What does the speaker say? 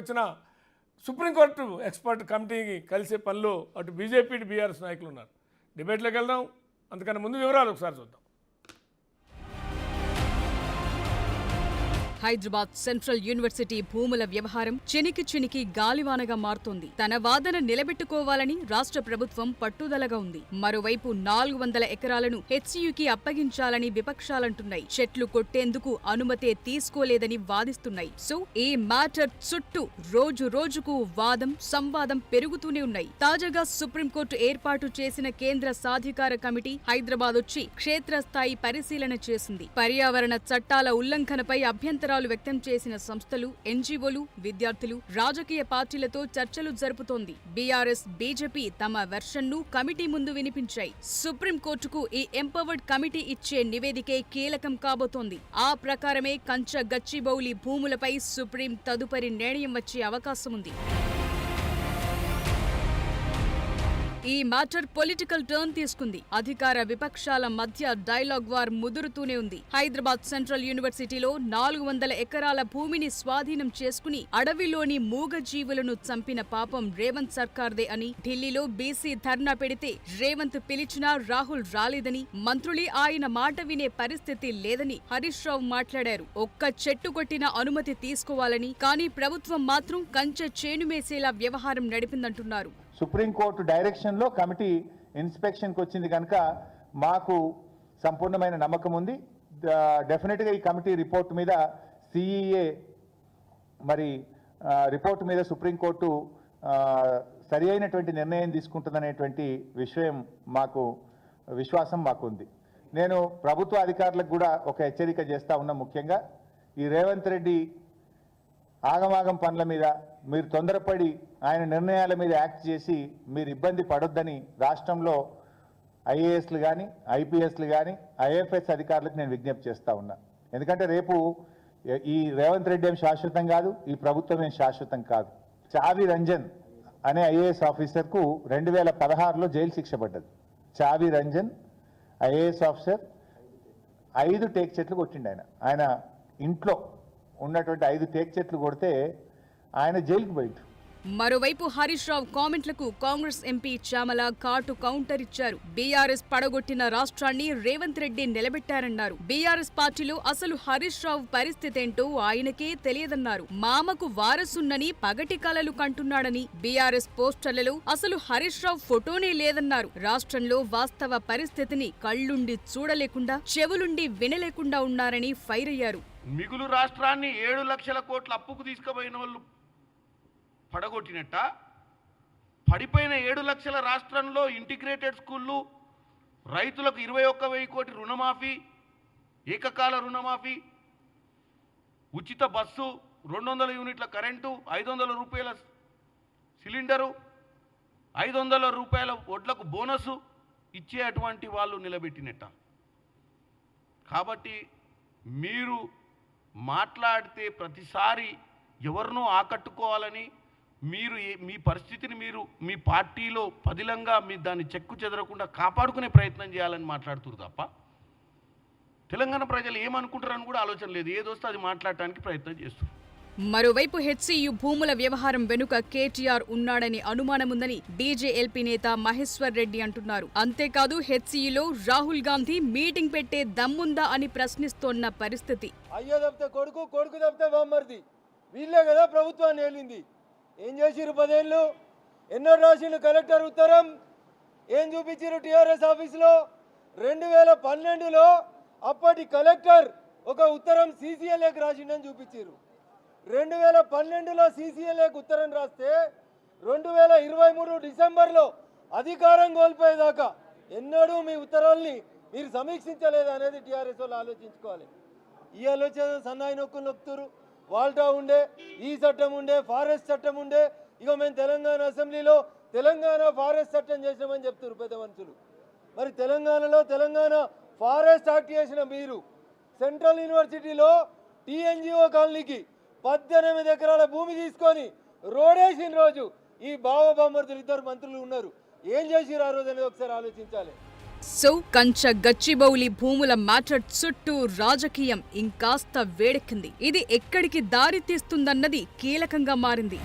వచ్చిన supreme court expert కమిటీకి కలిసే పనిలో అటు బీజేపీ బీఆర్ఎస్ నాయకులు ఉన్నారు. డిబేట్లోకి వెళ్దాం. అందుకని ముందు వివరాలు ఒకసారి చూద్దాం. హైదరాబాద్ సెంట్రల్ యూనివర్సిటీ భూముల వ్యవహారం చినికి గాలివానగా మారుతోంది. తన వాదన నిలబెట్టుకోవాలని రాష్ట్ర ప్రభుత్వం పట్టుదలగా ఉంది. మరోవైపు 400 ఎకరాలను హెచ్సియుకి అప్పగించాలని విపక్షాలంటున్నాయి. చెట్లు కొట్టేందుకు అనుమతే తీసుకోలేదని వాదిస్తున్నాయి. సో ఈ మ్యాటర్ చుట్టూ రోజు రోజుకు వాదం సంవాదం పెరుగుతూనే ఉన్నాయి. తాజాగా సుప్రీంకోర్టు ఏర్పాటు చేసిన కేంద్ర సాధికార కమిటీ హైదరాబాద్ వచ్చి క్షేత్రస్థాయి పరిశీలన చేసింది. పర్యావరణ చట్టాల ఉల్లంఘనపై అభ్యంతరాలు వ్యక్తం చేసిన సంస్థలు, ఎన్జీఓలు, విద్యార్థులు, రాజకీయ పార్టీలతో చర్చలు జరుపుతోంది. బీఆర్ఎస్, బీజేపీ తమ వెర్షన్ను కమిటీ ముందు వినిపించాయి. సుప్రీంకోర్టుకు ఈ ఎంపవర్డ్ కమిటీ ఇచ్చే నివేదికే కీలకం కాబోతోంది. ఆ ప్రకారమే కంచ గచ్చిబౌలి భూములపై సుప్రీం తదుపరి నిర్ణయం వచ్చే అవకాశం ఉంది. ఈ మ్యాటర్ పొలిటికల్ టర్న్ తీసుకుంది. అధికార విపక్షాల మధ్య డైలాగ్ వార్ ముదురుతూనే ఉంది. హైదరాబాద్ సెంట్రల్ యూనివర్సిటీలో 400 ఎకరాల భూమిని స్వాధీనం చేసుకుని అడవిలోని మూగజీవులను చంపిన పాపం రేవంత్ సర్కార్దే అని, ఢిల్లీలో బీసీ ధర్నా పెడితే రేవంత్ పిలిచినా రాహుల్ రాలేదని, మంత్రులే ఆయన మాట వినే పరిస్థితి లేదని హరీష్ రావు మాట్లాడారు. ఒక్క చెట్టు కొట్టిన అనుమతి తీసుకోవాలని, కానీ ప్రభుత్వం మాత్రం కంచె చేనుమేసేలా వ్యవహారం నడిపిందంటున్నారు. సుప్రీంకోర్టు డైరెక్షన్లో కమిటీ ఇన్స్పెక్షన్కి వచ్చింది కనుక మాకు సంపూర్ణమైన నమ్మకం ఉంది. డెఫినెట్గా ఈ కమిటీ రిపోర్ట్ మీద సిఈఏ రిపోర్ట్ మీద సుప్రీంకోర్టు సరి అయినటువంటి నిర్ణయం తీసుకుంటుందనేటువంటి విశ్వాసం మాకుంది. నేను ప్రభుత్వ అధికారులకు కూడా ఒక హెచ్చరిక చేస్తా ఉన్నా. ముఖ్యంగా ఈ రేవంత్ రెడ్డి ఆగమాగం పనుల మీద మీరు తొందరపడి ఆయన నిర్ణయాల మీద యాక్ట్ చేసి మీరు ఇబ్బంది పడొద్దని రాష్ట్రంలో ఐఏఎస్లు కానీ, ఐపీఎస్లు కానీ, ఐఎఫ్ఎస్ అధికారులకు నేను విజ్ఞప్తి చేస్తా ఉన్నా. ఎందుకంటే రేపు ఈ రేవంత్ రెడ్డి ఏం శాశ్వతం కాదు, ఈ ప్రభుత్వం ఏం శాశ్వతం కాదు. చావి రంజన్ అనే ఐఏఎస్ ఆఫీసర్కు 2016లో జైలు శిక్ష పడ్డది. చావి రంజన్ ఐఏఎస్ ఆఫీసర్ 5 టేక్ చెట్లు కొట్టిండు. ఆయన ఇంట్లో ఉన్నటువంటి 5 టేక్ చెట్లు కొడితే ఆయన జైలుకు పోయిండు. మరోవైపు హరీష్ రావు కామెంట్లకు కాంగ్రెస్ ఎంపీ చామల ఘాటు కౌంటర్ ఇచ్చారు. బీఆర్ఎస్ పడగొట్టిన రాష్ట్రాన్ని రేవంత్ రెడ్డి నిలబెట్టారన్నారు. బీఆర్ఎస్ పార్టీలో అసలు హరీష్ రావు పరిస్థితేంటో ఆయనకే తెలియదన్నారు. మామకు వారసున్నని పగటి కలలు కంటున్నాడని, బీఆర్ఎస్ పోస్టర్లలో అసలు హరీష్ రావు ఫోటోనే లేదన్నారు. రాష్ట్రంలో వాస్తవ పరిస్థితిని కళ్లుండి చూడలేకుండా, చెవులుండి వినలేకుండా ఉన్నారని ఫైర్ అయ్యారు. మిగులు రాష్ట్రాన్ని 7 లక్షల కోట్ల అప్పుకు తీసుకుపోయిన వాళ్ళు పడగొట్టినట్ట, పడిపోయిన 7 లక్షల రాష్ట్రంలో ఇంటిగ్రేటెడ్ స్కూళ్ళు, రైతులకు 21,000 కోటి రుణమాఫీ, ఏకకాల రుణమాఫీ, ఉచిత బస్సు, 200 యూనిట్ల కరెంటు, 500 రూపాయల సిలిండరు, 500 రూపాయల వడ్లకు బోనసు ఇచ్చే అటువంటి వాళ్ళు నిలబెట్టినట్ట. కాబట్టి మీరు మాట్లాడితే ప్రతిసారి ఎవరినో ఆకట్టుకోవాలని, మీరు మీ పరిస్థితిని మీరు మీ పార్టీలో పదిలంగా దాన్ని చెక్కు చెదరకుండా కాపాడుకునే ప్రయత్నం చేయాలని మాట్లాడుతున్నారు తప్ప తెలంగాణ ప్రజలు ఏమనుకుంటారని కూడా ఆలోచన లేదు. ఏదొస్తే అది మాట్లాడటానికి ప్రయత్నం చేస్తారు. మరోవైపు హెచ్సియు భూముల వ్యవహారం వెనుక కేటీఆర్ ఉన్నాడని అనుమానముందని డీజేఎల్పీ నేత మహేశ్వర్ రెడ్డి అంటున్నారు. అంతేకాదు హెచ్సియులో రాహుల్ గాంధీ మీటింగ్ పెట్టే దమ్ముందా అని ప్రశ్నిస్తోన్న పరిస్థితి. అయ్యో తప్పితే కొడుకు, కొడుకు తప్పితే బామ్మర్ది, వీళ్ళే కదా ప్రభుత్వాన్ని ఏలింది. ఏం చేసిరు 10 ఏళ్ళు? ఎన్నో రాసిండు కలెక్టర్ ఉత్తరం, ఏం చూపించారు టీఆర్ఎస్ ఆఫీసులో? 2012లో అప్పటి కలెక్టర్ ఒక ఉత్తరం సీసీఎల్ఏకి రాసిండని చూపించారు. 2012లో సీసీఎల్ఏకి ఉత్తరం రాస్తే 2023 డిసెంబర్లో అధికారం కోల్పోయేదాకా ఎన్నడూ మీ ఉత్తరాల్ని మీరు సమీక్షించలేదు అనేది టీఆర్ఎస్ వాళ్ళు ఆలోచించుకోవాలి. ఈ ఆలోచన సన్నాయి నొక్కులు నొక్కుతారు. వాల్టా ఉండే, ఈ చట్టం ఉండే, ఫారెస్ట్ చట్టం ఉండే, ఇక మేము తెలంగాణ అసెంబ్లీలో తెలంగాణ ఫారెస్ట్ చట్టం చేసినామని చెప్తారు పెద్ద మనుషులు. మరి తెలంగాణలో తెలంగాణ ఫారెస్ట్ యాక్ట్ చేసిన మీరు సెంట్రల్ యూనివర్సిటీలో టీఎన్జిఓ కాలనీకి 18 ఎకరాల భూమి తీసుకొని రోడేసిన రోజు ఈ బామర్దులు 2 మంత్రులు ఉన్నారు. ఏం చేసిరు ఆ రోజు అనేది ఒకసారి ఆలోచించాలి. సో కంచ గచ్చిబౌలి భూముల మ్యాటర్ చుట్టూ రాజకీయం ఇంకాస్త వేడెక్కింది. ఇది ఎక్కడికి దారి తీస్తుందన్నది కీలకంగా మారింది.